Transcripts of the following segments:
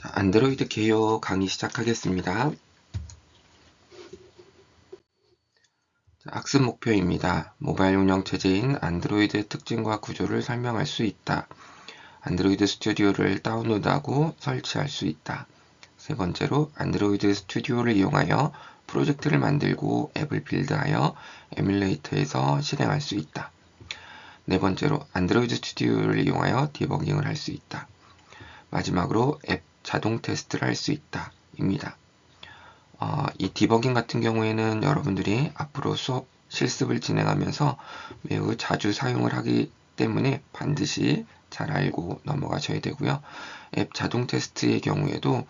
안드로이드 개요 강의 시작하겠습니다. 학습 목표입니다. 모바일 운영체제인 안드로이드의 특징과 구조를 설명할 수 있다. 안드로이드 스튜디오를 다운로드하고 설치할 수 있다. 세 번째로 안드로이드 스튜디오를 이용하여 프로젝트를 만들고 앱을 빌드하여 에뮬레이터에서 실행할 수 있다. 네 번째로 안드로이드 스튜디오를 이용하여 디버깅을 할 수 있다. 마지막으로 앱 자동 테스트를 할 수 있다. 입니다. 이 디버깅 같은 경우에는 여러분들이 앞으로 수업 실습을 진행하면서 매우 자주 사용을 하기 때문에 반드시 잘 알고 넘어가셔야 되고요. 앱 자동 테스트의 경우에도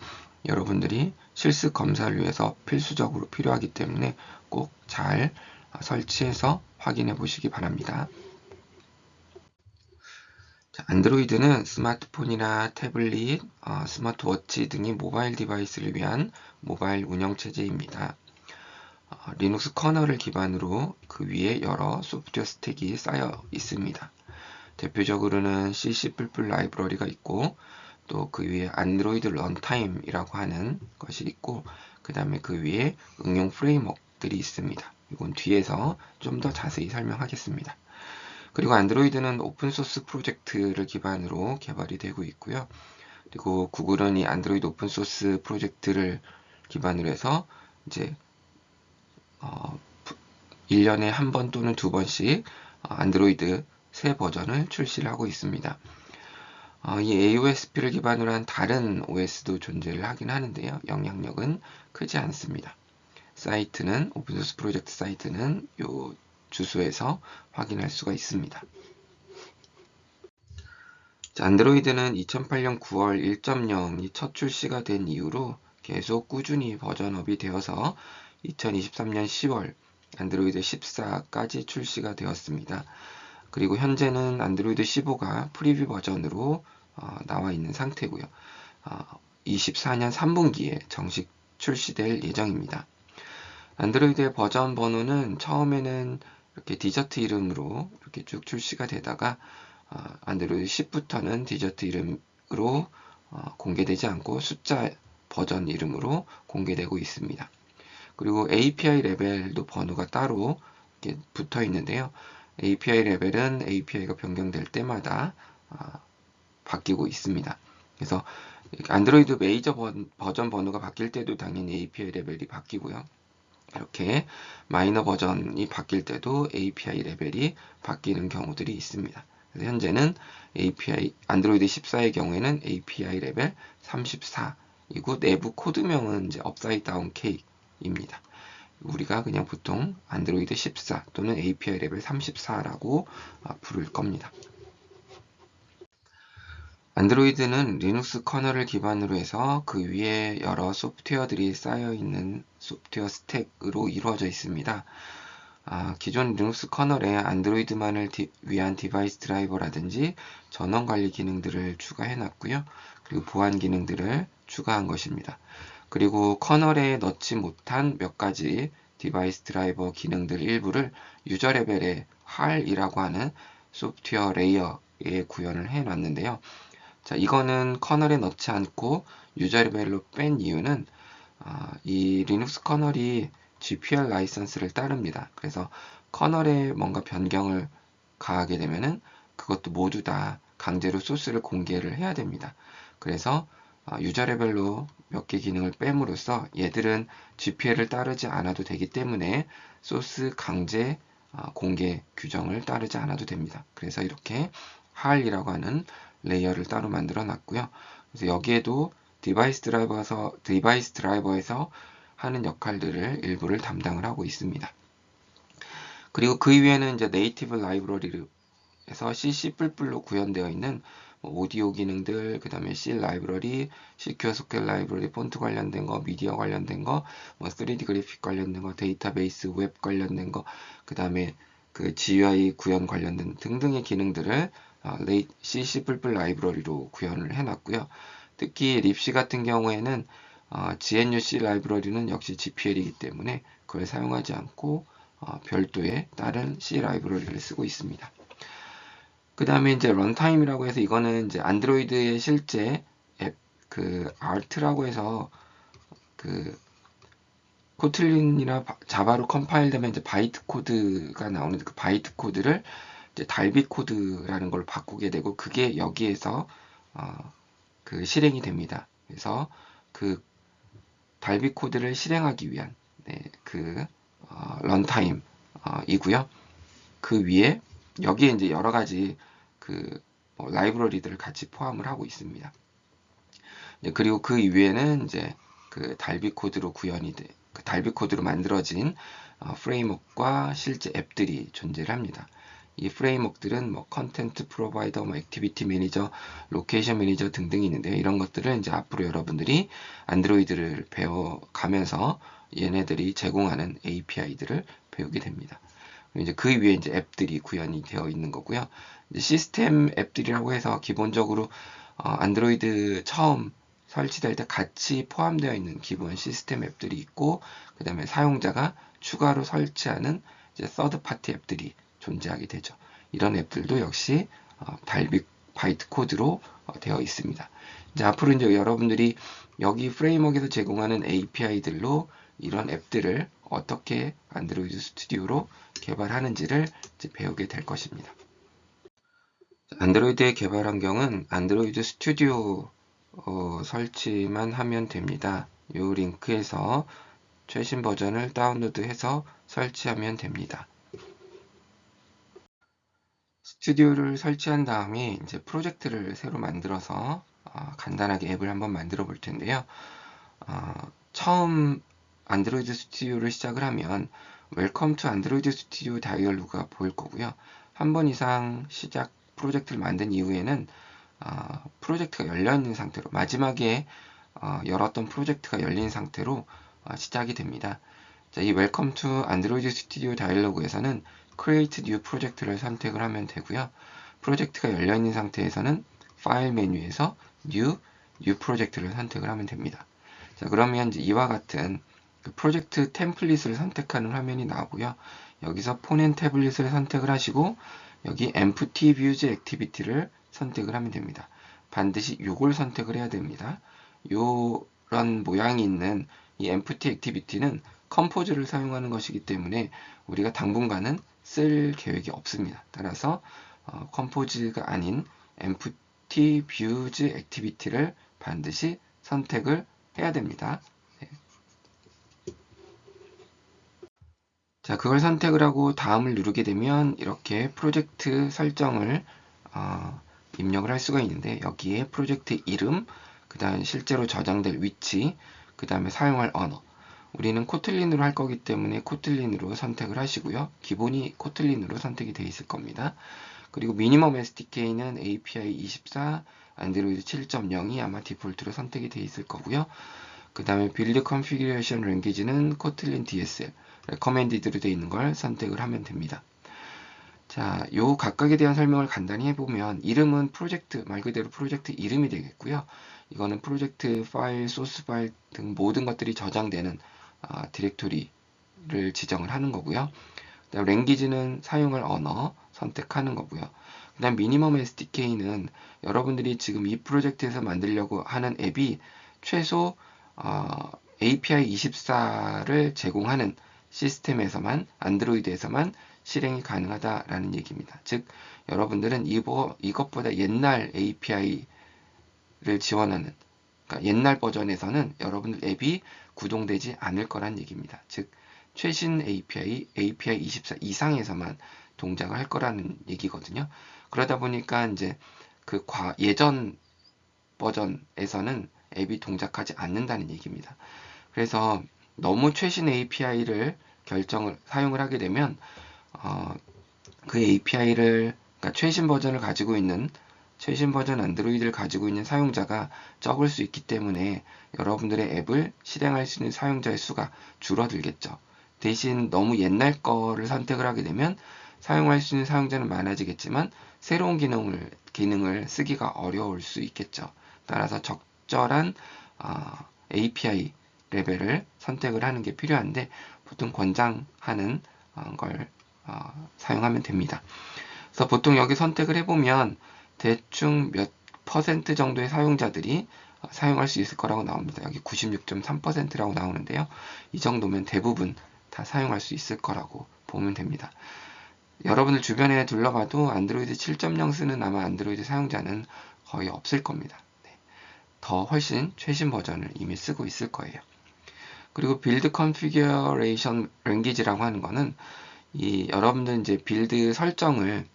여러분들이 실습 검사를 위해서 필수적으로 필요하기 때문에 꼭 잘 설치해서 확인해 보시기 바랍니다. 안드로이드는 스마트폰이나 태블릿, 스마트워치 등의 모바일 디바이스를 위한 모바일 운영체제입니다. 리눅스 커널을 기반으로 그 위에 여러 소프트웨어 스택이 쌓여 있습니다. 대표적으로는 C++ 라이브러리가 있고 또 그 위에 안드로이드 런타임이라고 하는 것이 있고 그 다음에 그 위에 응용 프레임워크들이 있습니다. 이건 뒤에서 좀 더 자세히 설명하겠습니다. 그리고 안드로이드는 오픈소스 프로젝트를 기반으로 개발이 되고 있고요. 그리고 구글은 이 안드로이드 오픈소스 프로젝트를 기반으로 해서 이제 1년에 한 번 또는 두 번씩 안드로이드 새 버전을 출시를 하고 있습니다. 이 AOSP를 기반으로 한 다른 OS도 존재를 하긴 하는데요. 영향력은 크지 않습니다. 사이트는 오픈소스 프로젝트 사이트는 이 주소에서 확인할 수가 있습니다. 안드로이드는 2008년 9월 1.0이 첫 출시가 된 이후로 계속 꾸준히 버전업이 되어서 2023년 10월 안드로이드 14까지 출시가 되었습니다. 그리고 현재는 안드로이드 15가 프리뷰 버전으로 나와 있는 상태고요. 24년 3분기에 정식 출시될 예정입니다. 안드로이드의 버전 번호는 처음에는 이렇게 디저트 이름으로 이렇게 쭉 출시가 되다가 안드로이드 10부터는 디저트 이름으로 공개되지 않고 숫자 버전 이름으로 공개되고 있습니다. 그리고 API 레벨도 번호가 따로 이렇게 붙어 있는데요. API 레벨은 API가 변경될 때마다 바뀌고 있습니다. 그래서 안드로이드 메이저 버전 번호가 바뀔 때도 당연히 API 레벨이 바뀌고요. 이렇게 마이너 버전이 바뀔 때도 API 레벨이 바뀌는 경우들이 있습니다. 그래서 현재는 안드로이드 14의 경우에는 API 레벨 34이고 내부 코드명은 이제 업사이드 다운 K입니다. 우리가 그냥 보통 안드로이드 14 또는 API 레벨 34라고 부를 겁니다. 안드로이드는 리눅스 커널을 기반으로 해서 그 위에 여러 소프트웨어들이 쌓여있는 소프트웨어 스택으로 이루어져 있습니다. 기존 리눅스 커널에 안드로이드만을 위한 디바이스 드라이버라든지 전원 관리 기능들을 추가해 놨고요. 그리고 보안 기능들을 추가한 것입니다. 그리고 커널에 넣지 못한 몇 가지 디바이스 드라이버 기능들 일부를 유저 레벨의 HAL이라고 하는 소프트웨어 레이어에 구현을 해 놨는데요. 자, 이거는 커널에 넣지 않고 유저 레벨로 뺀 이유는 이 리눅스 커널이 GPL 라이선스를 따릅니다. 그래서 커널에 뭔가 변경을 가하게 되면은 그것도 모두 다 강제로 소스를 공개를 해야 됩니다. 그래서 유저 레벨로 몇 개 기능을 뺨으로써 얘들은 GPL을 따르지 않아도 되기 때문에 소스 강제 공개 규정을 따르지 않아도 됩니다. 그래서 이렇게 HAL이라고 하는 레이어를 따로 만들어 놨고요. 그래서 여기에도 디바이스 드라이버에서 하는 역할들을 일부를 담당을 하고 있습니다. 그리고 그 이외에는 이제 네이티브 라이브러리에서 C++로 구현되어 있는 오디오 기능들, 그 다음에 C 라이브러리, CQ 소켓 라이브러리, 폰트 관련된 거, 미디어 관련된 거, 3D 그래픽 관련된 거, 데이터베이스 웹 관련된 거, 그 다음에 그 GUI 구현 관련된 등등의 기능들을 C++ 라이브러리로 구현을 해놨고요. 특히 립시 같은 경우에는 GNU-C 라이브러리는 역시 GPL이기 때문에 그걸 사용하지 않고 별도의 다른 C 라이브러리를 쓰고 있습니다. 그 다음에 이제 런타임이라고 해서 이거는 이제 안드로이드의 실제 앱 그 art라고 해서 그 코틀린이나 자바로 컴파일 되면 이제 바이트 코드가 나오는데 그 바이트 코드를 이제 달비 코드라는 걸로 바꾸게 되고 그게 여기에서 그 실행이 됩니다. 그래서 그 달비 코드를 실행하기 위한 그 런타임 이고요. 그 위에 여기에 이제 여러 가지 그 라이브러리들을 같이 포함을 하고 있습니다. 그리고 그 위에는 이제 그 달비 코드로 그 달비 코드로 만들어진 프레임워크와 실제 앱들이 존재를 합니다. 이 프레임워크들은 뭐 컨텐트 프로바이더, 뭐 액티비티 매니저, 로케이션 매니저 등등이 있는데요. 이런 것들은 이제 앞으로 여러분들이 안드로이드를 배워가면서 얘네들이 제공하는 API들을 배우게 됩니다. 이제 그 위에 이제 앱들이 구현이 되어 있는 거고요. 이제 시스템 앱들이라고 해서 기본적으로 안드로이드 처음 설치될 때 같이 포함되어 있는 기본 시스템 앱들이 있고, 그 다음에 사용자가 추가로 설치하는 이제 서드 파티 앱들이 존재하게 되죠. 이런 앱들도 역시 달빅 바이트 코드로 되어 있습니다. 이제 앞으로 이제 여러분들이 여기 프레임워크에서 제공하는 API들로 이런 앱들을 어떻게 안드로이드 스튜디오로 개발하는지를 이제 배우게 될 것입니다. 안드로이드의 개발 환경은 안드로이드 스튜디오 설치만 하면 됩니다. 이 링크에서 최신 버전을 다운로드해서 설치하면 됩니다. 스튜디오를 설치한 다음에 이제 프로젝트를 새로 만들어서 간단하게 앱을 한번 만들어 볼 텐데요. 처음 안드로이드 스튜디오를 시작을 하면 웰컴 투 안드로이드 스튜디오 다이얼로그가 보일 거고요. 한 번 이상 시작 프로젝트를 만든 이후에는 프로젝트가 열려 있는 상태로 마지막에 열었던 프로젝트가 열린 상태로 시작이 됩니다. 자, 이 웰컴 투 안드로이드 스튜디오 다이얼로그에서는 Create New 프로젝트를 선택을 하면 되고요. 프로젝트가 열려 있는 상태에서는 파일 메뉴에서 New 프로젝트를 선택을 하면 됩니다. 자, 그러면 이제 이와 같은 그 프로젝트 템플릿을 선택하는 화면이 나오고요. 여기서 폰앤 태블릿을 선택을 하시고 여기 Empty Views Activity를 선택을 하면 됩니다. 반드시 이걸 선택을 해야 됩니다. 이런 모양이 있는 이 Empty Activity는 컴포즈를 사용하는 것이기 때문에 우리가 당분간은 쓸 계획이 없습니다. 따라서 컴포즈가 아닌 Empty Views Activity를 반드시 선택을 해야 됩니다. 네. 자, 그걸 선택을 하고 다음을 누르게 되면 이렇게 프로젝트 설정을 입력을 할 수가 있는데 여기에 프로젝트 이름, 그 다음 실제로 저장될 위치, 그 다음에 사용할 언어. 우리는 코틀린으로 할 거기 때문에 코틀린으로 선택을 하시고요. 기본이 코틀린으로 선택이 되어 있을 겁니다. 그리고 미니멈 SDK는 API 24, 안드로이드 7.0이 아마 디폴트로 선택이 되어 있을 거고요. 그 다음에 빌드 컨피규레이션 랭귀지는 코틀린 DSL, 레커멘디드로 되어 있는 걸 선택을 하면 됩니다. 자, 요 각각에 대한 설명을 간단히 해보면 이름은 프로젝트, 말 그대로 프로젝트 이름이 되겠고요. 이거는 프로젝트 파일, 소스 파일 등 모든 것들이 저장되는 디렉토리를 지정을 하는 거고요. 그다음 랭귀지는 사용할 언어 선택하는 거고요. 그다음 미니멈 SDK는 여러분들이 지금 이 프로젝트에서 만들려고 하는 앱이 최소 API 24를 제공하는 시스템에서만 안드로이드에서만 실행이 가능하다라는 얘기입니다. 즉 여러분들은 이것보다 옛날 API를 지원하는 그러니까 옛날 버전에서는 여러분들 앱이 구동되지 않을 거란 얘기입니다. 즉 최신 API 24 이상에서만 동작을 할 거라는 얘기거든요. 그러다 보니까 이제 그 예전 버전에서는 앱이 동작하지 않는다는 얘기입니다. 그래서 너무 최신 API를 사용을 하게 되면 그 API를 그러니까 최신 버전 안드로이드를 가지고 있는 사용자가 적을 수 있기 때문에 여러분들의 앱을 실행할 수 있는 사용자의 수가 줄어들겠죠. 대신 너무 옛날 거를 선택을 하게 되면 사용할 수 있는 사용자는 많아지겠지만 새로운 기능을 쓰기가 어려울 수 있겠죠. 따라서 적절한 API 레벨을 선택을 하는 게 필요한데 보통 권장하는 걸 사용하면 됩니다. 그래서 보통 여기 선택을 해보면 대충 몇 퍼센트 정도의 사용자들이 사용할 수 있을 거라고 나옵니다. 여기 96.3%라고 나오는데요. 이 정도면 대부분 다 사용할 수 있을 거라고 보면 됩니다. 여러분들 주변에 둘러봐도 안드로이드 7.0 쓰는 아마 안드로이드 사용자는 거의 없을 겁니다. 네. 더 훨씬 최신 버전을 이미 쓰고 있을 거예요. 그리고 빌드 컨피규레이션 랭귀지라고 하는 거는 여러분들 이제 빌드 설정을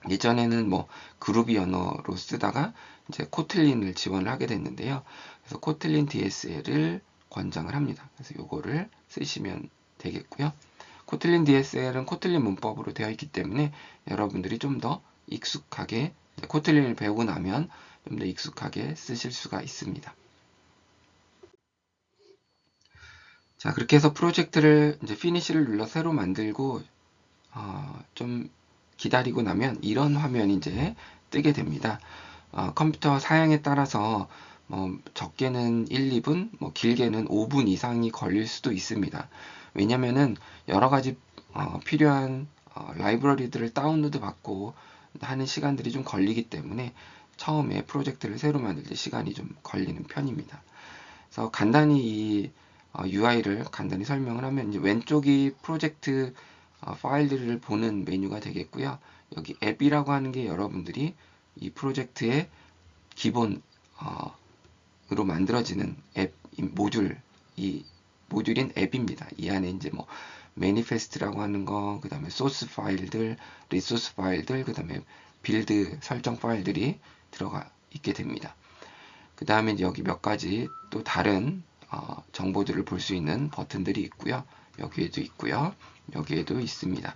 예전에는 뭐 그루비 언어로 쓰다가 이제 코틀린을 지원을 하게 됐는데요. 그래서 코틀린 DSL을 권장을 합니다. 그래서 요거를 쓰시면 되겠고요. 코틀린 DSL은 코틀린 문법으로 되어 있기 때문에 여러분들이 좀 더 익숙하게 코틀린을 배우고 나면 좀 더 익숙하게 쓰실 수가 있습니다. 자, 그렇게 해서 프로젝트를 이제 피니시를 눌러 새로 만들고 좀 기다리고 나면 이런 화면이 이제 뜨게 됩니다. 컴퓨터 사양에 따라서 적게는 1, 2분, 길게는 5분 이상이 걸릴 수도 있습니다. 왜냐면은 여러 가지 필요한 라이브러리들을 다운로드 받고 하는 시간들이 좀 걸리기 때문에 처음에 프로젝트를 새로 만들 때 시간이 좀 걸리는 편입니다. 그래서 간단히 이 UI를 간단히 설명을 하면 이제 왼쪽이 프로젝트 파일들을 보는 메뉴가 되겠고요. 여기 앱이라고 하는 게 여러분들이 이 프로젝트의 기본으로 만들어지는 앱 이 모듈인 앱입니다. 이 안에 이제 뭐 매니페스트라고 하는 거, 그 다음에 소스 파일들, 리소스 파일들, 그 다음에 빌드 설정 파일들이 들어가 있게 됩니다. 그 다음에 여기 몇 가지 또 다른 정보들을 볼 수 있는 버튼들이 있고요. 여기에도 있고요. 여기에도 있습니다.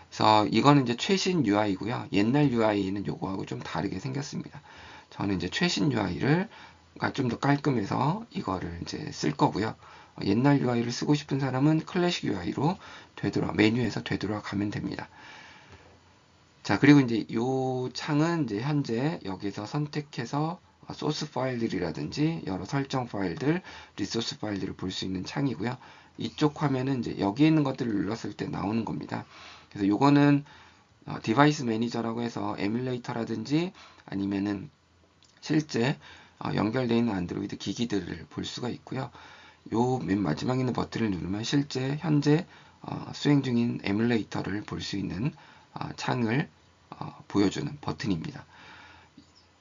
그래서 이거는 이제 최신 UI고요. 옛날 UI는 요거하고 좀 다르게 생겼습니다. 저는 이제 최신 UI를 좀 더 깔끔해서 이거를 이제 쓸 거고요. 옛날 UI를 쓰고 싶은 사람은 클래식 UI로 메뉴에서 되돌아가면 됩니다. 자, 그리고 이제 요 창은 이제 현재 여기서 선택해서 소스 파일들이라든지 여러 설정 파일들, 리소스 파일들을 볼 수 있는 창이고요. 이쪽 화면은 이제 여기 있는 것들을 눌렀을 때 나오는 겁니다. 그래서 요거는 디바이스 매니저라고 해서 에뮬레이터라든지 아니면은 실제 연결되어 있는 안드로이드 기기들을 볼 수가 있고요. 요 맨 마지막에 있는 버튼을 누르면 실제 현재 수행 중인 에뮬레이터를 볼 수 있는 창을 보여주는 버튼입니다.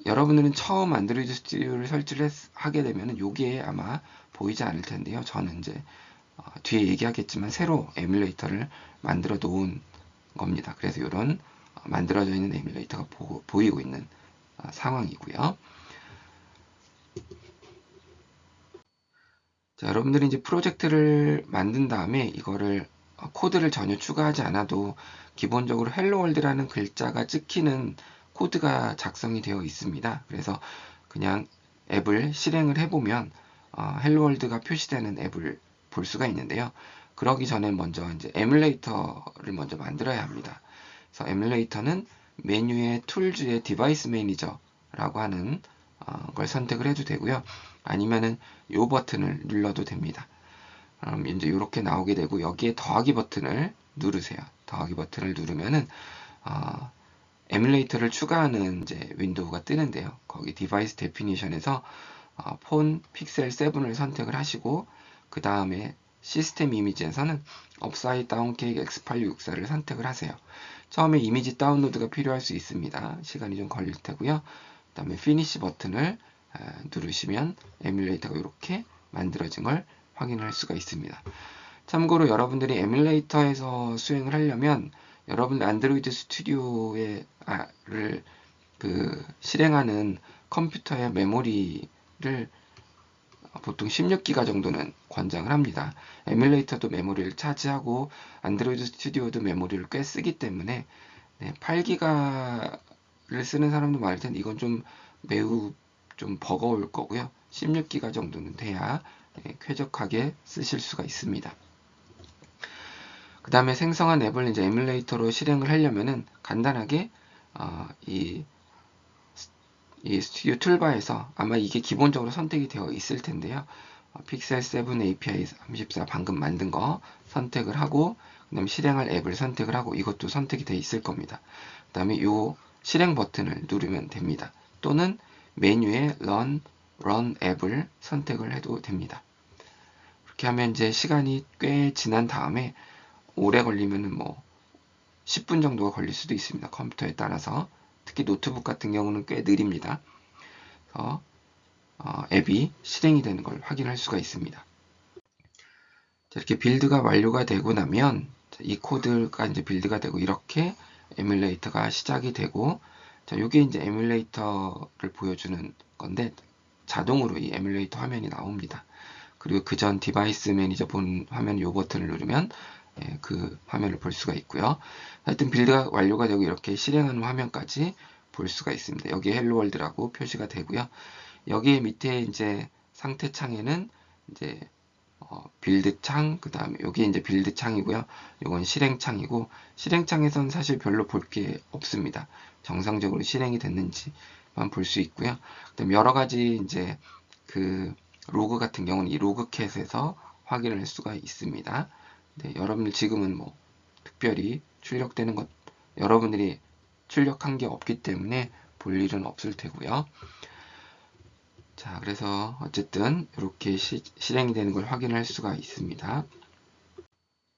여러분들은 처음 안드로이드 스튜디오를 설치를 하게 되면 요게 아마 보이지 않을 텐데요. 저는 이제 뒤에 얘기하겠지만 새로 에뮬레이터를 만들어 놓은 겁니다. 그래서 이런 만들어져 있는 에뮬레이터가 보이고 있는 상황이고요. 자, 여러분들이 이제 프로젝트를 만든 다음에 이거를 코드를 전혀 추가하지 않아도 기본적으로 헬로 월드라는 글자가 찍히는 코드가 작성이 되어 있습니다. 그래서 그냥 앱을 실행을 해보면 헬로 월드가 표시되는 앱을 볼 수가 있는데요. 그러기 전에 먼저 이제 에뮬레이터를 먼저 만들어야 합니다. 그래서 에뮬레이터는 메뉴의 툴즈의 디바이스 매니저라고 하는 걸 선택을 해도 되고요. 아니면은 요 버튼을 눌러도 됩니다. 그럼 이제 이렇게 나오게 되고 여기에 더하기 버튼을 누르세요. 더하기 버튼을 누르면은 에뮬레이터를 추가하는 이제 윈도우가 뜨는데요. 거기 디바이스 데피니션에서 폰 픽셀 7을 선택을 하시고 그 다음에 시스템 이미지에서는 업사이드 다운 케이크 X8664를 선택을 하세요. 처음에 이미지 다운로드가 필요할 수 있습니다. 시간이 좀 걸릴 테고요. 그 다음에 피니시 버튼을 누르시면 에뮬레이터가 이렇게 만들어진 걸 확인할 수가 있습니다. 참고로 여러분들이 에뮬레이터에서 수행을 하려면 여러분 안드로이드 스튜디오를 실행하는 컴퓨터의 메모리를 보통 16기가 정도는 권장을 합니다. 에뮬레이터도 메모리를 차지하고 안드로이드 스튜디오도 메모리를 꽤 쓰기 때문에 8기가를 쓰는 사람도 많을 텐데 이건 좀 매우 좀 버거울 거고요. 16기가 정도는 돼야 쾌적하게 쓰실 수가 있습니다. 그 다음에 생성한 앱을 이제 에뮬레이터로 실행을 하려면은 간단하게 이 스튜디오 툴바에서 아마 이게 기본적으로 선택이 되어 있을 텐데요. 픽셀 7 API 34 방금 만든 거 선택을 하고 그 다음에 실행할 앱을 선택을 하고 이것도 선택이 되어 있을 겁니다. 그 다음에 이 실행 버튼을 누르면 됩니다. 또는 메뉴에 Run run 앱을 선택을 해도 됩니다. 그렇게 하면 이제 시간이 꽤 지난 다음에 오래 걸리면은 뭐 10분 정도가 걸릴 수도 있습니다. 컴퓨터에 따라서. 특히 노트북 같은 경우는 꽤 느립니다. 그래서 앱이 실행이 되는 걸 확인할 수가 있습니다. 이렇게 빌드가 완료가 되고 나면 이 코드가 이제 빌드가 되고 이렇게 에뮬레이터가 시작이 되고, 자, 이게 이제 에뮬레이터를 보여주는 건데 자동으로 이 에뮬레이터 화면이 나옵니다. 그리고 그 전 디바이스 매니저 본 화면 이 버튼을 누르면 그 화면을 볼 수가 있고요. 하여튼 빌드가 완료가 되고 이렇게 실행하는 화면까지 볼 수가 있습니다. 여기 헬로 월드라고 표시가 되고요. 여기 밑에 이제 상태 창에는 이제 빌드 창, 그 다음에 여기 이제 빌드 창이고요. 이건 실행 창이고, 실행 창에서는 사실 별로 볼 게 없습니다. 정상적으로 실행이 됐는지만 볼 수 있고요. 그다음 여러 가지 이제 그 로그 같은 경우는 이 로그캣에서 확인을 할 수가 있습니다. 네, 여러분들 지금은 뭐 특별히 출력되는 것, 여러분들이 출력한 게 없기 때문에 볼 일은 없을 테고요. 자, 그래서 어쨌든 이렇게 실행이 되는 걸 확인할 수가 있습니다.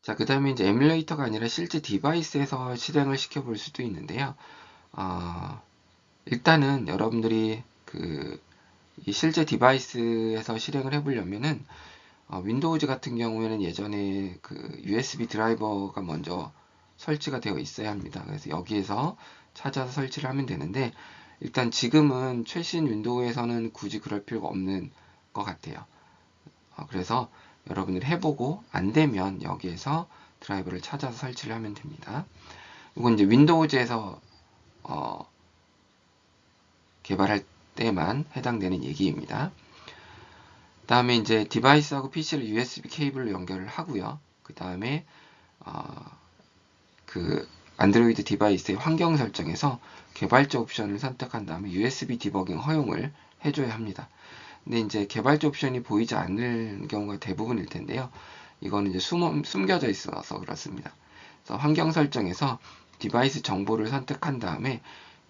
자, 그 다음에 이제 에뮬레이터가 아니라 실제 디바이스에서 실행을 시켜볼 수도 있는데요. 일단은 여러분들이 이 실제 디바이스에서 실행을 해보려면은 윈도우즈 같은 경우에는 예전에 그 USB 드라이버가 먼저 설치가 되어 있어야 합니다. 그래서 여기에서 찾아서 설치를 하면 되는데, 일단 지금은 최신 윈도우에서는 굳이 그럴 필요가 없는 것 같아요. 그래서 여러분들이 해보고 안 되면 여기에서 드라이버를 찾아서 설치를 하면 됩니다. 이건 이제 윈도우즈에서 개발할 때만 해당되는 얘기입니다. 다음에 이제 디바이스하고 PC를 USB 케이블로 연결을 하고요. 그 다음에 그 안드로이드 디바이스의 환경 설정에서 개발자 옵션을 선택한 다음에 USB 디버깅 허용을 해줘야 합니다. 근데 이제 개발자 옵션이 보이지 않는 경우가 대부분일 텐데요. 이거는 이제 숨겨져 있어서 그렇습니다. 그래서 환경 설정에서 디바이스 정보를 선택한 다음에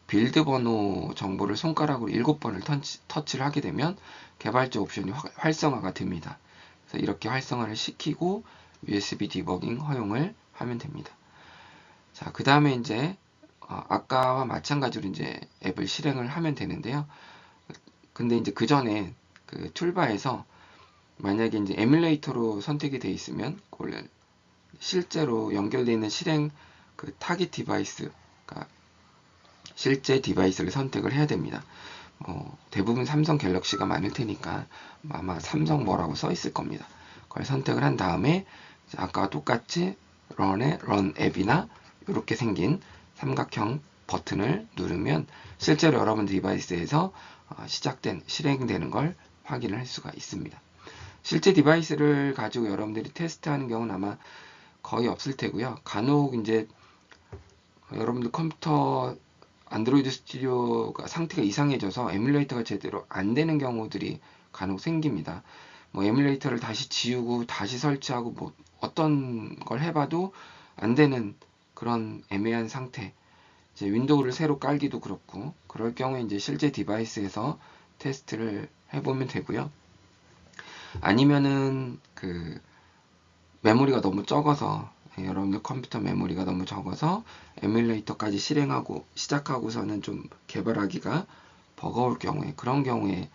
빌드 번호 정보를 손가락으로 7번을 터치를 하게 되면 개발자 옵션이 활성화가 됩니다. 그래서 이렇게 활성화를 시키고 USB 디버깅 허용을 하면 됩니다. 자, 그 다음에 이제 아까와 마찬가지로 이제 앱을 실행을 하면 되는데요. 근데 이제 그 전에 그 툴바에서 만약에 이제 에뮬레이터로 선택이 되어 있으면 실제로 연결되어 있는 실행 그 타깃 디바이스, 그러니까 실제 디바이스를 선택을 해야 됩니다. 대부분 삼성 갤럭시가 많을 테니까 아마 삼성 뭐라고 써 있을 겁니다. 그걸 선택을 한 다음에 아까와 똑같이 런 앱이나 이렇게 생긴 삼각형 버튼을 누르면 실제로 여러분 디바이스에서 실행되는 걸 확인을 할 수가 있습니다. 실제 디바이스를 가지고 여러분들이 테스트하는 경우는 아마 거의 없을 테고요. 간혹 이제 여러분들 컴퓨터 안드로이드 스튜디오가 상태가 이상해져서 에뮬레이터가 제대로 안 되는 경우들이 간혹 생깁니다. 뭐 에뮬레이터를 다시 지우고 다시 설치하고 뭐 어떤 걸 해봐도 안 되는 그런 애매한 상태. 이제 윈도우를 새로 깔기도 그렇고, 그럴 경우에 이제 실제 디바이스에서 테스트를 해보면 되고요. 아니면은 그 메모리가 너무 적어서, 여러분들 컴퓨터 메모리가 너무 적어서 에뮬레이터까지 시작하고서는 좀 개발하기가 버거울 경우에, 그런 경우에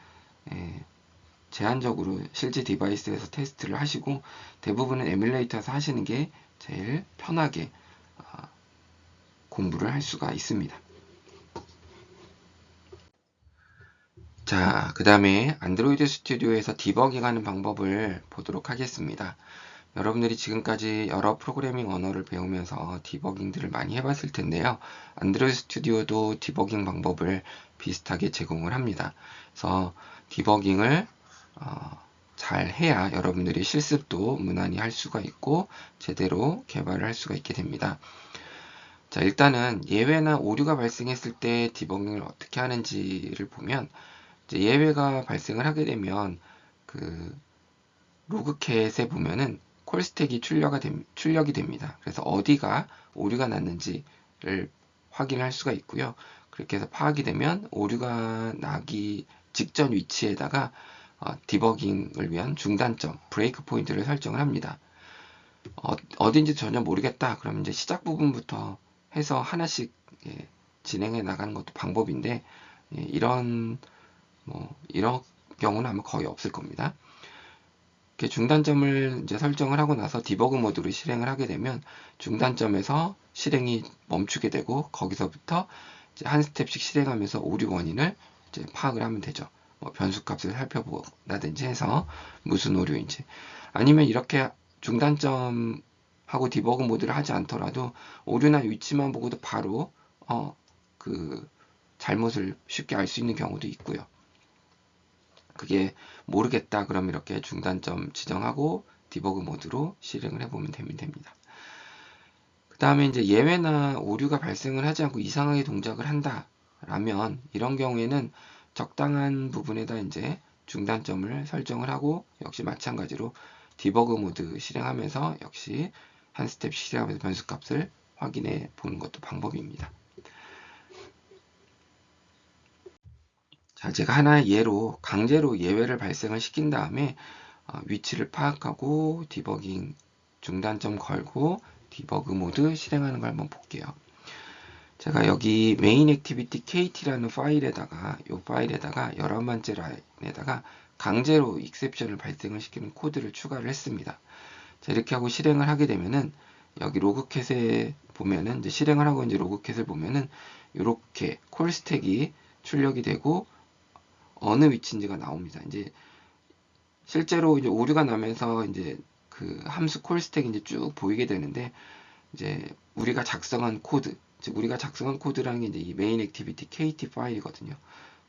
제한적으로 실제 디바이스에서 테스트를 하시고, 대부분은 에뮬레이터에서 하시는 게 제일 편하게 공부를 할 수가 있습니다. 자, 그 다음에 안드로이드 스튜디오에서 디버깅하는 방법을 보도록 하겠습니다. 여러분들이 지금까지 여러 프로그래밍 언어를 배우면서 디버깅들을 많이 해봤을 텐데요. 안드로이드 스튜디오도 디버깅 방법을 비슷하게 제공을 합니다. 그래서 디버깅을 잘 해야 여러분들이 실습도 무난히 할 수가 있고 제대로 개발을 할 수가 있게 됩니다. 자, 일단은 예외나 오류가 발생했을 때 디버깅을 어떻게 하는지를 보면, 이제 예외가 발생을 하게 되면 그 로그캣에 보면은 콜스택이 출력이 됩니다. 그래서 어디가 오류가 났는지를 확인할 수가 있고요. 그렇게 해서 파악이 되면 오류가 나기 직전 위치에다가 디버깅을 위한 중단점, 브레이크 포인트를 설정을 합니다. 어딘지 전혀 모르겠다. 그럼 이제 시작 부분부터 해서 하나씩 진행해 나가는 것도 방법인데, 이런 경우는 아마 거의 없을 겁니다. 이렇게 중단점을 이제 설정을 하고 나서 디버그 모드로 실행을 하게 되면 중단점에서 실행이 멈추게 되고, 거기서부터 이제 한 스텝씩 실행하면서 오류 원인을 이제 파악을 하면 되죠. 변수 값을 살펴보라든지 해서 무슨 오류인지, 아니면 이렇게 중단점하고 디버그 모드를 하지 않더라도 오류나 위치만 보고도 바로 그 잘못을 쉽게 알 수 있는 경우도 있고요. 그게 모르겠다 그럼 이렇게 중단점 지정하고 디버그 모드로 실행을 해보면 됩니다. 그 다음에 이제 예외나 오류가 발생을 하지 않고 이상하게 동작을 한다 라면, 이런 경우에는 적당한 부분에다 이제 중단점을 설정을 하고, 역시 마찬가지로 디버그 모드 실행하면서 역시 한 스텝 실행하면서 변수값을 확인해 보는 것도 방법입니다. 자, 제가 하나의 예로 강제로 예외를 발생을 시킨 다음에 위치를 파악하고 디버깅 중단점 걸고 디버그 모드 실행하는 걸 한번 볼게요. 제가 여기 main activity kt라는 파일에다가, 이 파일에다가 11번째 라인에다가 강제로 익셉션을 발생을 시키는 코드를 추가를 했습니다. 자, 이렇게 하고 실행을 하게 되면은 여기 로그캣에 보면은 이제 실행을 하고 이제 로그캣을 보면은 이렇게 콜 스택이 출력이 되고 어느 위치인지가 나옵니다. 이제 실제로 이제 오류가 나면서 이제 그 함수 콜 스택이 이제 쭉 보이게 되는데, 이제 우리가 작성한 코드, 즉 우리가 작성한 코드라는 게 이제 이 main activity kt 파일이거든요.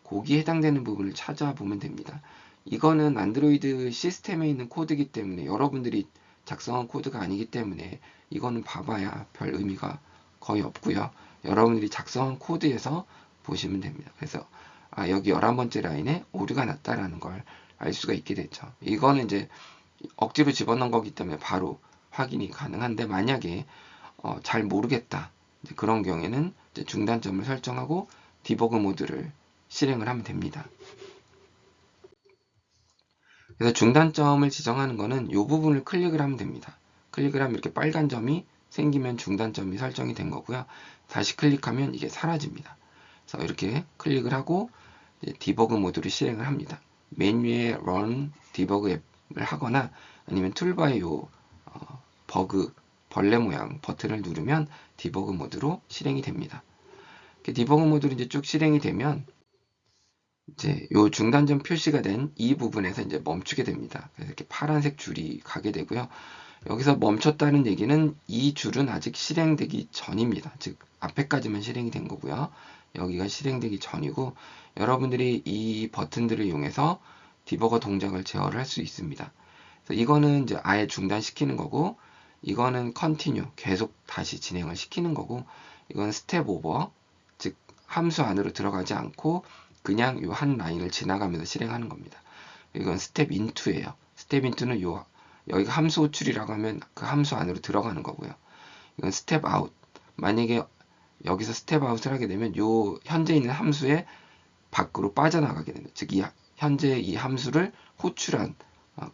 거기에 해당되는 부분을 찾아보면 됩니다. 이거는 안드로이드 시스템에 있는 코드이기 때문에, 여러분들이 작성한 코드가 아니기 때문에 이거는 봐봐야 별 의미가 거의 없고요. 여러분들이 작성한 코드에서 보시면 됩니다. 그래서 여기 11번째 라인에 오류가 났다라는 걸 알 수가 있게 됐죠. 이거는 이제 억지로 집어넣은 거기 때문에 바로 확인이 가능한데, 만약에 잘 모르겠다, 그런 경우에는 이제 중단점을 설정하고 디버그 모드를 실행을 하면 됩니다. 그래서 중단점을 지정하는 거는 이 부분을 클릭을 하면 됩니다. 클릭을 하면 이렇게 빨간 점이 생기면 중단점이 설정이 된 거고요. 다시 클릭하면 이게 사라집니다. 그래서 이렇게 클릭을 하고 디버그 모드를 실행을 합니다. 메뉴에 run 디버그 앱을 하거나 아니면 툴바에 요 버그 벌레 모양 버튼을 누르면 디버그 모드로 실행이 됩니다. 디버그 모드로 이제 쭉 실행이 되면 이제 요 중단점 표시가 된 이 부분에서 이제 멈추게 됩니다. 그래서 이렇게 파란색 줄이 가게 되고요. 여기서 멈췄다는 얘기는 이 줄은 아직 실행되기 전입니다. 즉 앞에까지만 실행이 된 거고요. 여기가 실행되기 전이고, 여러분들이 이 버튼들을 이용해서 디버거 동작을 제어를 할 수 있습니다. 그래서 이거는 이제 아예 중단시키는 거고, 이거는 컨티뉴 계속 다시 진행을 시키는 거고, 이건 스텝 오버, 즉 함수 안으로 들어가지 않고 그냥 이 한 라인을 지나가면서 실행하는 겁니다. 이건 스텝 인투예요. 스텝 인투는 여기가 함수 호출이라고 하면 그 함수 안으로 들어가는 거고요. 이건 스텝 아웃. 만약에 여기서 스텝 아웃을 하게 되면 요 현재 있는 함수의 밖으로 빠져나가게 됩니다. 즉 현재 이 함수를 호출한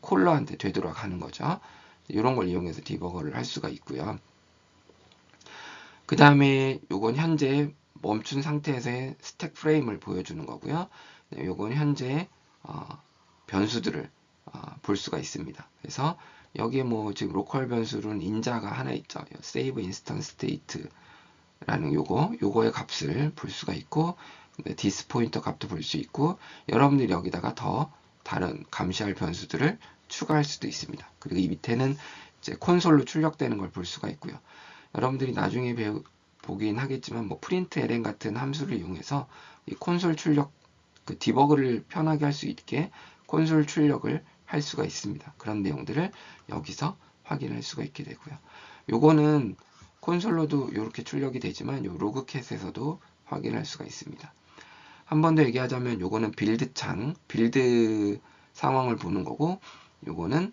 콜러한테 되도록 하는 거죠. 이런 걸 이용해서 디버거를 할 수가 있고요. 그 다음에 요건 현재 멈춘 상태에서의 스택 프레임을 보여주는 거고요. 요건 현재 변수들을 볼 수가 있습니다. 그래서 여기에 뭐 지금 로컬 변수로는 인자가 하나 있죠. save instance state라는 요거의 값을 볼 수가 있고, 디스 포인터 값도 볼 수 있고, 여러분들이 여기다가 더 다른 감시할 변수들을 추가할 수도 있습니다. 그리고 이 밑에는 이제 콘솔로 출력되는 걸 볼 수가 있고요. 여러분들이 나중에 보긴 하겠지만 뭐 프린트 ln 같은 함수를 이용해서 이 콘솔 출력, 그 디버그를 편하게 할 수 있게 콘솔 출력을 할 수가 있습니다. 그런 내용들을 여기서 확인할 수가 있게 되고요. 요거는 콘솔로도 이렇게 출력이 되지만 요 로그캣에서도 확인할 수가 있습니다. 한 번 더 얘기하자면 요거는 빌드 창, 빌드 상황을 보는 거고, 요거는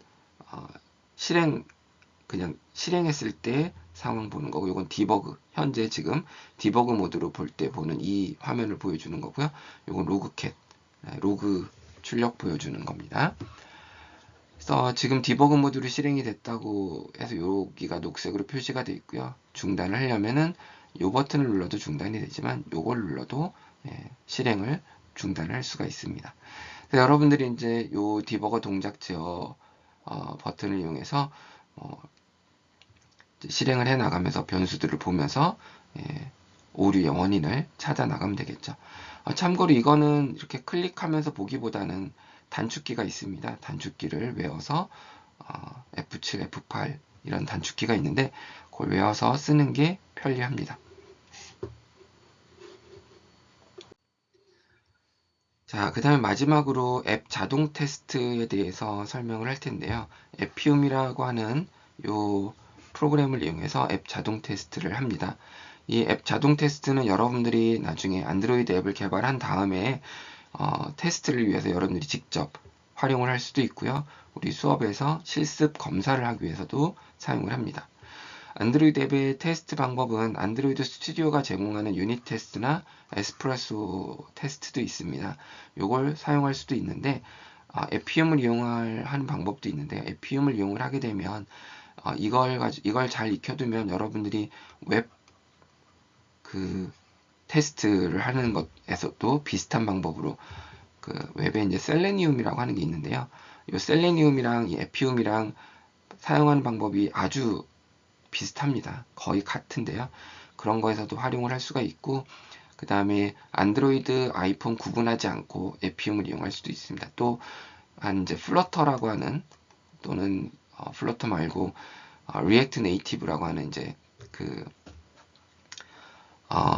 그냥 실행했을 때 상황 보는 거고, 요건 디버그, 현재 지금 디버그 모드로 볼 때 보는 이 화면을 보여주는 거고요. 요건 로그캣, 로그 출력 보여주는 겁니다. 그래서 지금 디버그 모듈이 실행이 됐다고 해서 여기가 녹색으로 표시가 되어 있고요. 중단을 하려면은 이 버튼을 눌러도 중단이 되지만 이걸 눌러도 실행을 중단을 할 수가 있습니다. 여러분들이 이제 이 디버거 동작 제어 버튼을 이용해서 실행을 해 나가면서 변수들을 보면서 오류의 원인을 찾아 나가면 되겠죠. 참고로 이거는 이렇게 클릭하면서 보기보다는 단축키가 있습니다. 단축키를 외워서 F7, F8 이런 단축키가 있는데 그걸 외워서 쓰는 게 편리합니다. 자, 그 다음에 마지막으로 앱 자동 테스트에 대해서 설명을 할 텐데요. 애피움이라고 하는 요 프로그램을 이용해서 앱 자동 테스트를 합니다. 이 앱 자동 테스트는 여러분들이 나중에 안드로이드 앱을 개발한 다음에 테스트를 위해서 여러분들이 직접 활용을 할 수도 있고요. 우리 수업에서 실습 검사를 하기 위해서도 사용을 합니다. 안드로이드 앱의 테스트 방법은 안드로이드 스튜디오가 제공하는 유닛 테스트나 에스프레소 테스트도 있습니다. 이걸 사용할 수도 있는데 에피움을 이용하는 방법도 있는데 에피움을 이용을 하게 되면 이걸 잘 익혀두면 여러분들이 웹 테스트를 하는 것에서도 비슷한 방법으로 웹에 이제 셀레니움이라고 하는 게 있는데요. 이 셀레니움이랑 이 에피움이랑 사용하는 방법이 아주 비슷합니다. 거의 같은데요. 그런 거에서도 활용을 할 수가 있고 그 다음에 안드로이드, 아이폰 구분하지 않고 에피움을 이용할 수도 있습니다. 또 이제 플러터라고 하는 또는 플러터 말고 리액트 네이티브라고 하는 이제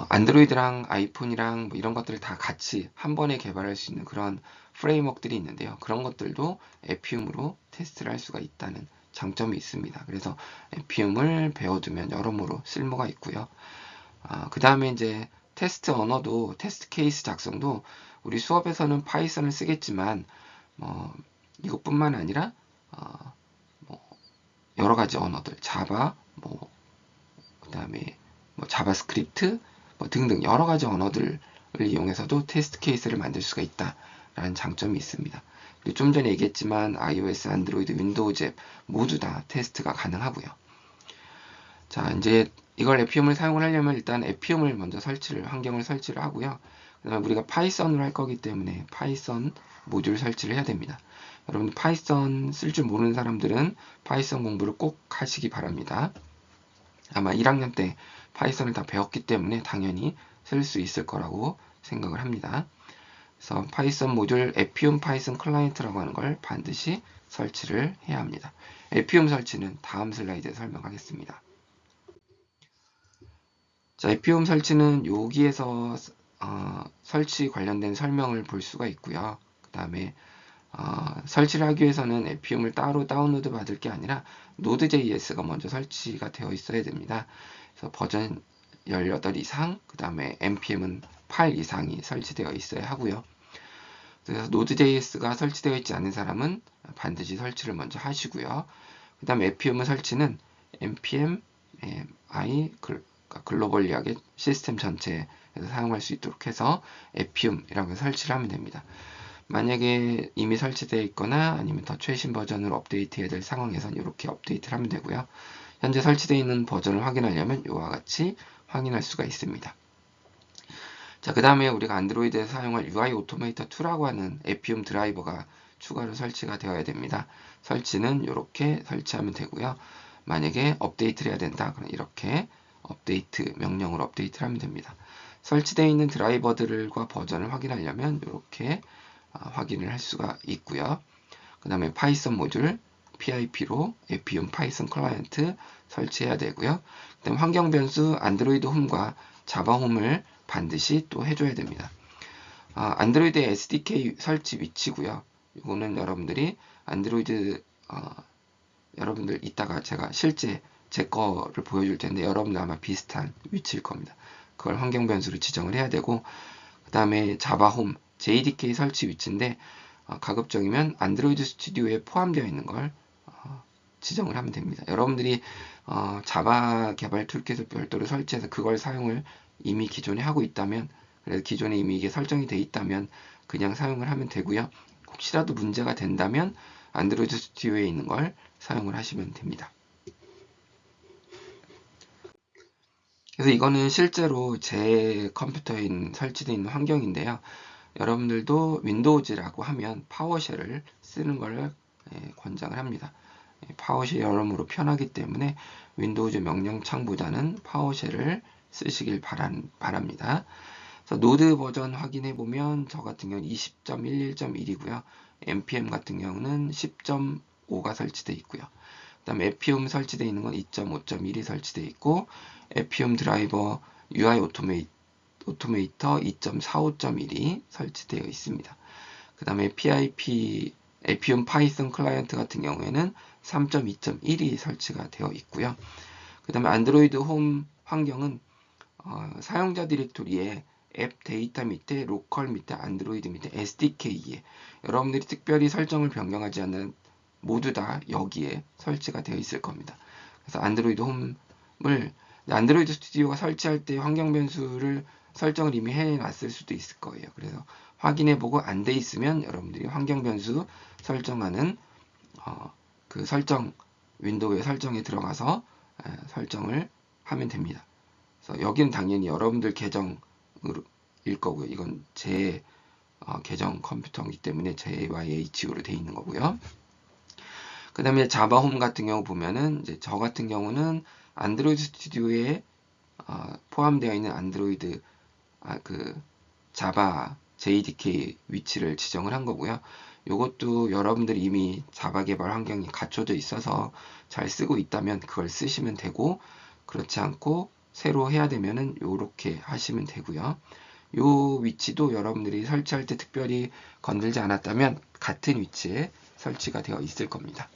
안드로이드랑 아이폰이랑 뭐 이런 것들을 다 같이 한 번에 개발할 수 있는 그런 프레임워크들이 있는데요. 그런 것들도 에피움으로 테스트를 할 수가 있다는 장점이 있습니다. 그래서 에피움을 배워두면 여러모로 쓸모가 있고요. 그 다음에 이제 테스트 언어도 테스트 케이스 작성도 우리 수업에서는 파이썬을 쓰겠지만 이것뿐만 아니라 여러 가지 언어들 자바 그 다음에 자바스크립트 등등 여러 가지 언어들을 이용해서도 테스트 케이스를 만들 수가 있다라는 장점이 있습니다. 그리고 좀 전에 얘기했지만 iOS, 안드로이드, 윈도우즈 앱 모두 다 테스트가 가능하고요. 자, 이제 이걸 에피움을 사용을 하려면 일단 에피움을 먼저 환경을 설치를 하고요. 그다음에 우리가 파이썬으로 할 거기 때문에 파이썬 모듈 설치를 해야 됩니다. 여러분 파이썬 쓸 줄 모르는 사람들은 파이썬 공부를 꼭 하시기 바랍니다. 아마 1학년 때 파이썬을 다 배웠기 때문에 당연히 쓸 수 있을 거라고 생각을 합니다. 그래서 파이썬 모듈 에피움 파이썬 클라이언트라고 하는 걸 반드시 설치를 해야 합니다. 에피움 설치는 다음 슬라이드에 설명하겠습니다. 자, 에피움 설치는 여기에서 설치 관련된 설명을 볼 수가 있고요. 그 다음에 설치를 하기 위해서는 에피움을 따로 다운로드 받을 게 아니라 Node.js가 먼저 설치가 되어 있어야 됩니다. 그래서 버전 18 이상, 그 다음에 npm은 8 이상이 설치되어 있어야 하고요. 그래서 Node.js가 설치되어 있지 않은 사람은 반드시 설치를 먼저 하시고요. 그 다음에 에피움 설치는 npm i 글로벌리하게 시스템 전체에서 사용할 수 있도록 해서 에피움이라고 설치를 하면 됩니다. 만약에 이미 설치되어 있거나 아니면 더 최신 버전으로 업데이트해야 될 상황에선 이렇게 업데이트를 하면 되고요. 현재 설치되어 있는 버전을 확인하려면 이와 같이 확인할 수가 있습니다. 자, 그 다음에 우리가 안드로이드에서 사용할 UI 오토메이터 2라고 하는 에피움 드라이버가 추가로 설치가 되어야 됩니다. 설치는 이렇게 설치하면 되고요. 만약에 업데이트를 해야 된다, 그럼 이렇게 업데이트 명령으로 업데이트를 하면 됩니다. 설치되어 있는 드라이버들과 버전을 확인하려면 이렇게 확인을 할 수가 있고요. 그 다음에 파이썬 모듈 PIP로 에피움 파이썬 클라이언트 설치해야 되고요. 그 다음에 환경 변수 안드로이드 홈과 자바 홈을 반드시 또 해줘야 됩니다. 안드로이드의 SDK 설치 위치고요. 이거는 여러분들이 안드로이드 여러분들 이따가 제가 실제 제 거를 보여줄 텐데 여러분들 아마 비슷한 위치일 겁니다. 그걸 환경 변수로 지정을 해야 되고 그 다음에 자바 홈 JDK 설치 위치인데 가급적이면 안드로이드 스튜디오에 포함되어 있는 걸 지정을 하면 됩니다. 여러분들이 자바 개발 툴킷을 별도로 설치해서 그걸 사용을 이미 기존에 하고 있다면 그래서 기존에 이미 이게 설정이 되어 있다면 그냥 사용을 하면 되고요. 혹시라도 문제가 된다면 안드로이드 스튜디오에 있는 걸 사용을 하시면 됩니다. 그래서 이거는 실제로 제 컴퓨터에 설치되어 있는 환경인데요. 여러분들도 윈도우즈라고 하면 파워쉘을 쓰는 걸 권장을 합니다. 파워쉘 여러모로 편하기 때문에 윈도우즈 명령창보다는 파워쉘을 쓰시길 바랍니다. 그래서 노드 버전 확인해 보면 저 같은 경우는 20.11.1이고요. npm 같은 경우는 10.5가 설치되어 있고요. 그 다음에 에피움 설치되어 있는 건 2.5.1이 설치되어 있고, 에피움 드라이버 UI 오토메이터 2.45.1이 설치되어 있습니다. 그 다음에 에피움 파이썬 클라이언트 같은 경우에는 3.2.1이 설치가 되어 있고요. 그 다음에 안드로이드 홈 환경은 사용자 디렉토리에 앱 데이터 밑에 로컬 밑에 안드로이드 밑에 SDK에 여러분들이 특별히 설정을 변경하지 않는 모두 다 여기에 설치가 되어 있을 겁니다. 그래서 안드로이드 홈을 안드로이드 스튜디오가 설치할 때 환경 변수를 설정을 이미 해놨을 수도 있을 거예요. 그래서 확인해보고 안 돼 있으면 여러분들이 환경 변수 설정하는 그 설정 윈도우의 설정에 들어가서 설정을 하면 됩니다. 그래서 여기는 당연히 여러분들 계정일 거고요. 이건 제 계정 컴퓨터이기 때문에 JYHU로 되어 있는 거고요. 그 다음에 자바홈 같은 경우 보면은 이제 저 같은 경우는 안드로이드 스튜디오에 포함되어 있는 안드로이드 그 자바 JDK 위치를 지정을 한 거고요. 이것도 여러분들이 이미 자바 개발 환경이 갖춰져 있어서 잘 쓰고 있다면 그걸 쓰시면 되고, 그렇지 않고 새로 해야 되면은 이렇게 하시면 되고요. 요 위치도 여러분들이 설치할 때 특별히 건들지 않았다면 같은 위치에 설치가 되어 있을 겁니다.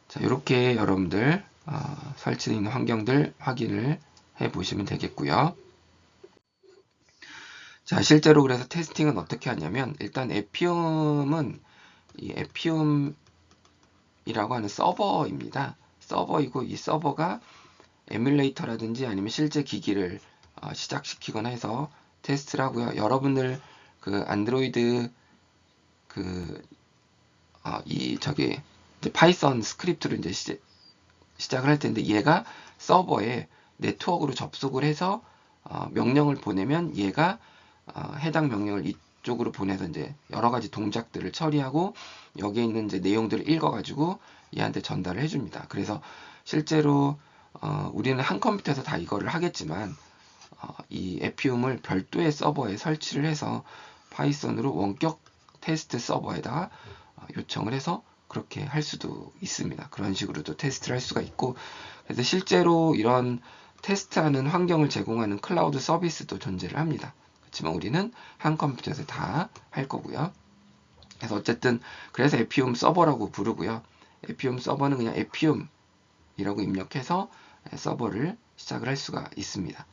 자, 이렇게 여러분들 설치되어 있는 환경들 확인을 해 보시면 되겠고요. 자, 실제로 그래서 테스팅은 어떻게 하냐면, 일단 에피움은 이 에피움이라고 하는 서버입니다. 서버이고, 이 서버가 에뮬레이터라든지 아니면 실제 기기를 시작시키거나 해서 테스트를 하고요. 여러분들 그 안드로이드 이제 파이썬 스크립트를 이제 시작을 할 텐데, 얘가 서버에 네트워크로 접속을 해서 명령을 보내면 얘가 해당 명령을 이쪽으로 보내서 이제 여러 가지 동작들을 처리하고 여기에 있는 이제 내용들을 읽어가지고 얘한테 전달을 해줍니다. 그래서 실제로 우리는 한 컴퓨터에서 다 이거를 하겠지만 이 에피움을 별도의 서버에 설치를 해서 파이썬으로 원격 테스트 서버에다가 요청을 해서 그렇게 할 수도 있습니다. 그런 식으로도 테스트를 할 수가 있고, 그래서 실제로 이런 테스트하는 환경을 제공하는 클라우드 서비스도 존재를 합니다. 그렇지만 우리는 한 컴퓨터에서 다 할 거고요. 그래서 어쨌든 그래서 에피움 서버라고 부르고요. 에피움 서버는 그냥 에피움이라고 입력해서 서버를 시작을 할 수가 있습니다.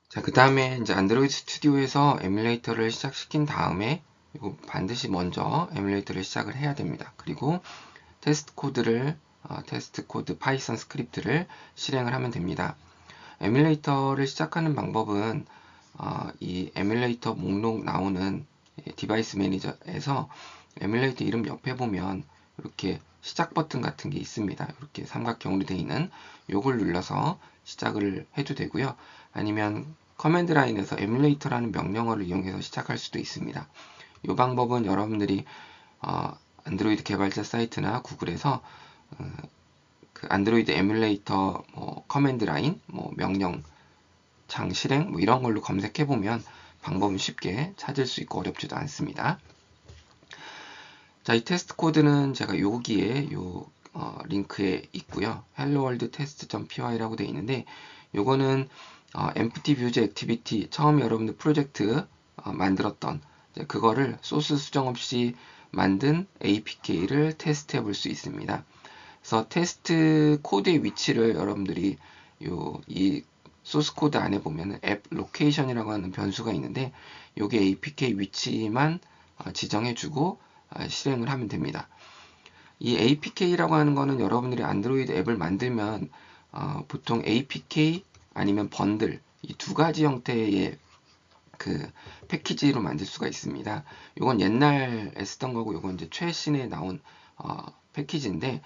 자, 그 다음에 이제 안드로이드 스튜디오에서 에뮬레이터를 시작시킨 다음에 이거 반드시 먼저 에뮬레이터를 시작을 해야 됩니다. 그리고 테스트 코드 파이썬 스크립트를 실행을 하면 됩니다. 에뮬레이터를 시작하는 방법은 이 에뮬레이터 목록 나오는 디바이스 매니저에서 에뮬레이터 이름 옆에 보면 이렇게 시작 버튼 같은 게 있습니다. 이렇게 삼각형으로 되어 있는 요걸 눌러서 시작을 해도 되고요. 아니면 커맨드 라인에서 에뮬레이터라는 명령어를 이용해서 시작할 수도 있습니다. 이 방법은 여러분들이 안드로이드 개발자 사이트나 구글에서 그 안드로이드 에뮬레이터 커맨드 라인, 명령창 실행 이런 걸로 검색해 보면 방법은 쉽게 찾을 수 있고 어렵지도 않습니다. 자, 이 테스트 코드는 제가 여기에 링크에 있고요. helloworldtest.py라고 되어 있는데, 요거는 empty views activity 처음 여러분들 프로젝트 만들었던 그거를 소스 수정 없이 만든 APK를 테스트해 볼 수 있습니다. 그래서 테스트 코드의 위치를 여러분들이 이 소스 코드 안에 보면 앱 로케이션이라고 하는 변수가 있는데, 요게 APK 위치만 지정해주고 실행을 하면 됩니다. 이 APK라고 하는 거는 여러분들이 안드로이드 앱을 만들면 보통 APK 아니면 번들 이 두 가지 형태의 그 패키지로 만들 수가 있습니다. 이건 옛날에 쓰던 거고, 이건 이제 최신에 나온 패키지인데,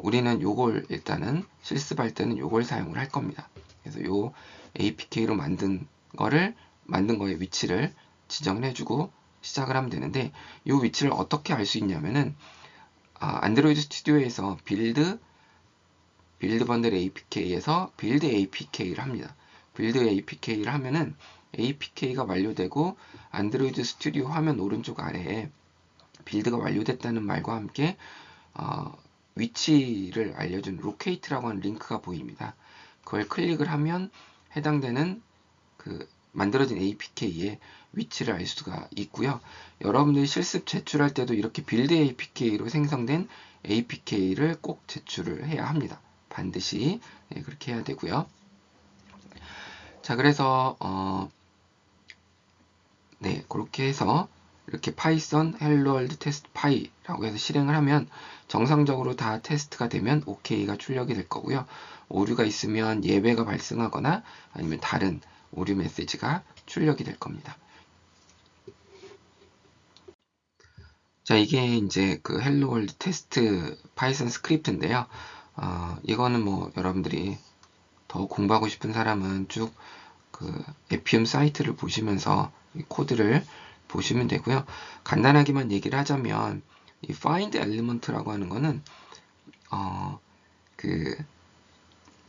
우리는 요걸 일단은 실습할 때는 요걸 사용을 할 겁니다. 그래서 요 APK로 만든 거의 위치를 지정을 해주고 시작을 하면 되는데, 요 위치를 어떻게 알 수 있냐면은 안드로이드 스튜디오에서 빌드 번들 APK에서 빌드 APK를 합니다. 빌드 APK를 하면은 APK가 완료되고 안드로이드 스튜디오 화면 오른쪽 아래에 빌드가 완료됐다는 말과 함께 위치를 알려준 로케이트라고 하는 링크가 보입니다. 그걸 클릭을 하면 해당되는 그 만들어진 APK의 위치를 알 수가 있고요. 여러분들이 실습 제출할 때도 이렇게 빌드 APK로 생성된 APK를 꼭 제출을 해야 합니다. 반드시 그렇게 해야 되고요. 자, 그래서 그렇게 해서 이렇게 파이썬 헬로 월드 테스트 파이라고 해서 실행을 하면 정상적으로 다 테스트가 되면 OK가 출력이 될 거고요. 오류가 있으면 예외가 발생하거나 아니면 다른 오류 메시지가 출력이 될 겁니다. 자, 이게 이제 그 헬로 월드 테스트 파이썬 스크립트인데요. 이거는 뭐 여러분들이 더 공부하고 싶은 사람은 쭉 그 에피움 사이트를 보시면서 이 코드를 보시면 되고요. 간단하게만 얘기를 하자면 이 find element라고 하는 거는 그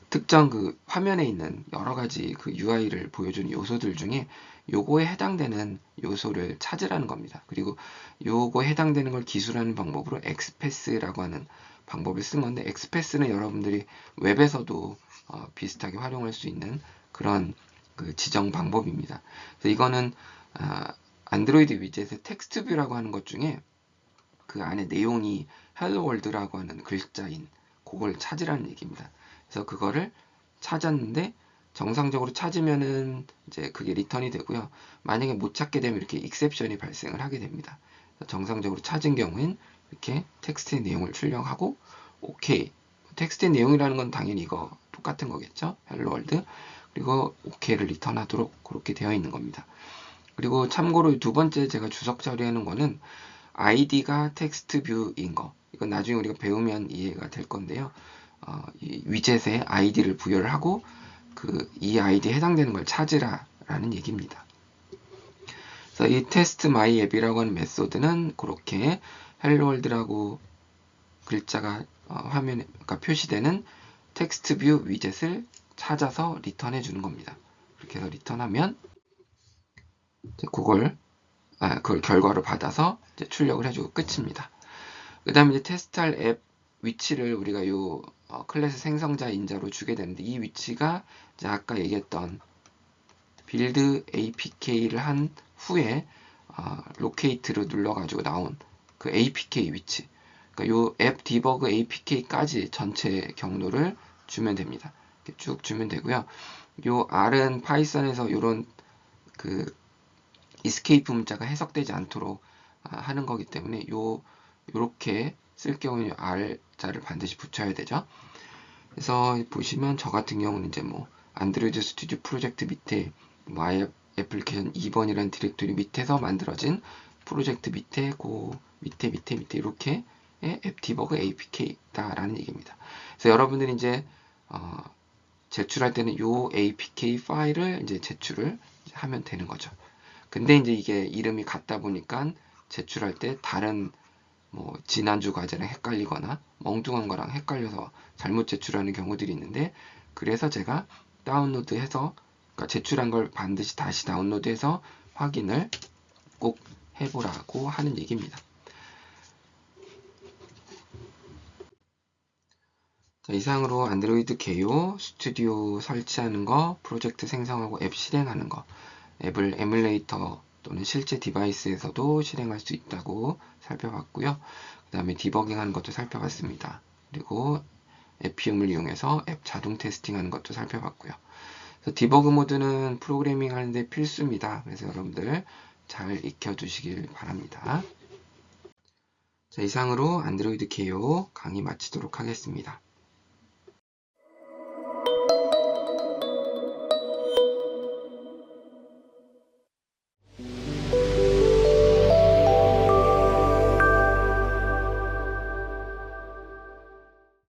특정 그 화면에 있는 여러 가지 그 UI를 보여주는 요소들 중에 요거에 해당되는 요소를 찾으라는 겁니다. 그리고 요거에 해당되는 걸 기술하는 방법으로 엑스패스라고 하는 방법을 쓴 건데, 엑스패스는 여러분들이 웹에서도 비슷하게 활용할 수 있는 그런 그 지정 방법입니다. 그래서 이거는 안드로이드 위젯의 텍스트 뷰라고 하는 것 중에 그 안에 내용이 헬로 월드라고 하는 글자인 그걸 찾으라는 얘기입니다. 그래서 그거를 찾았는데 정상적으로 찾으면은 이제 그게 리턴이 되고요. 만약에 못 찾게 되면 이렇게 익셉션이 발생을 하게 됩니다. 정상적으로 찾은 경우엔 이렇게 텍스트의 내용을 출력하고 오케이. 텍스트의 내용이라는 건 당연히 이거 똑같은 거겠죠. 헬로 월드. 그리고 OK를 리턴하도록 그렇게 되어 있는 겁니다. 그리고 참고로 두 번째 제가 주석 처리하는 거는 id가 텍스트 뷰인 거. 이건 나중에 우리가 배우면 이해가 될 건데요. 이 위젯에 id를 부여를 하고 이 id에 해당되는 걸 찾으라라는 얘기입니다. 그래서 이 테스트 마이 앱이라고 하는 메소드는 그렇게 헬로 월드라고 글자가 화면에 그러니까 표시되는 텍스트 뷰 위젯을 찾아서 리턴해 주는 겁니다. 그렇게 해서 리턴하면 그걸 결과로 받아서 이제 출력을 해주고 끝입니다. 그 다음에 이제 테스트할 앱 위치를 우리가 요 클래스 생성자 인자로 주게 되는데, 이 위치가 이제 아까 얘기했던 빌드 APK를 한 후에 로케이트를 눌러가지고 나온 그 APK 위치, 그러니까 요 앱 디버그 APK까지 전체 경로를 주면 됩니다. 이렇게 쭉 주면 되고요. 요 R은 파이썬에서 요런 그 escape 문자가 해석되지 않도록 하는 거기 때문에 요렇게 쓸 경우에 R자를 반드시 붙여야 되죠. 그래서 보시면 저 같은 경우는 이제 뭐 안드로이드 스튜디오 프로젝트 밑에 마이 애플리케이션 2번이라는 디렉토리 밑에서 만들어진 프로젝트 밑에 밑에 이렇게 앱 디버그 APK다라는 얘기입니다. 그래서 여러분들이 이제 제출할 때는 요 APK 파일을 이제 제출을 하면 되는 거죠. 근데 이제 이게 이름이 같다 보니까 제출할 때 다른 뭐 지난주 과제랑 헷갈리거나 멍뚱한 거랑 헷갈려서 잘못 제출하는 경우들이 있는데, 그래서 제가 다운로드해서 그러니까 제출한 걸 반드시 다시 다운로드해서 확인을 꼭 해보라고 하는 얘기입니다. 자, 이상으로 안드로이드 개요, 스튜디오 설치하는 거, 프로젝트 생성하고 앱 실행하는 거, 앱을 에뮬레이터 또는 실제 디바이스에서도 실행할 수 있다고 살펴봤고요. 그 다음에 디버깅하는 것도 살펴봤습니다. 그리고 에피움을 이용해서 앱 자동 테스팅하는 것도 살펴봤고요. 그래서 디버그 모드는 프로그래밍 하는데 필수입니다. 그래서 여러분들 잘 익혀두시길 바랍니다. 자, 이상으로 안드로이드 개요 강의 마치도록 하겠습니다.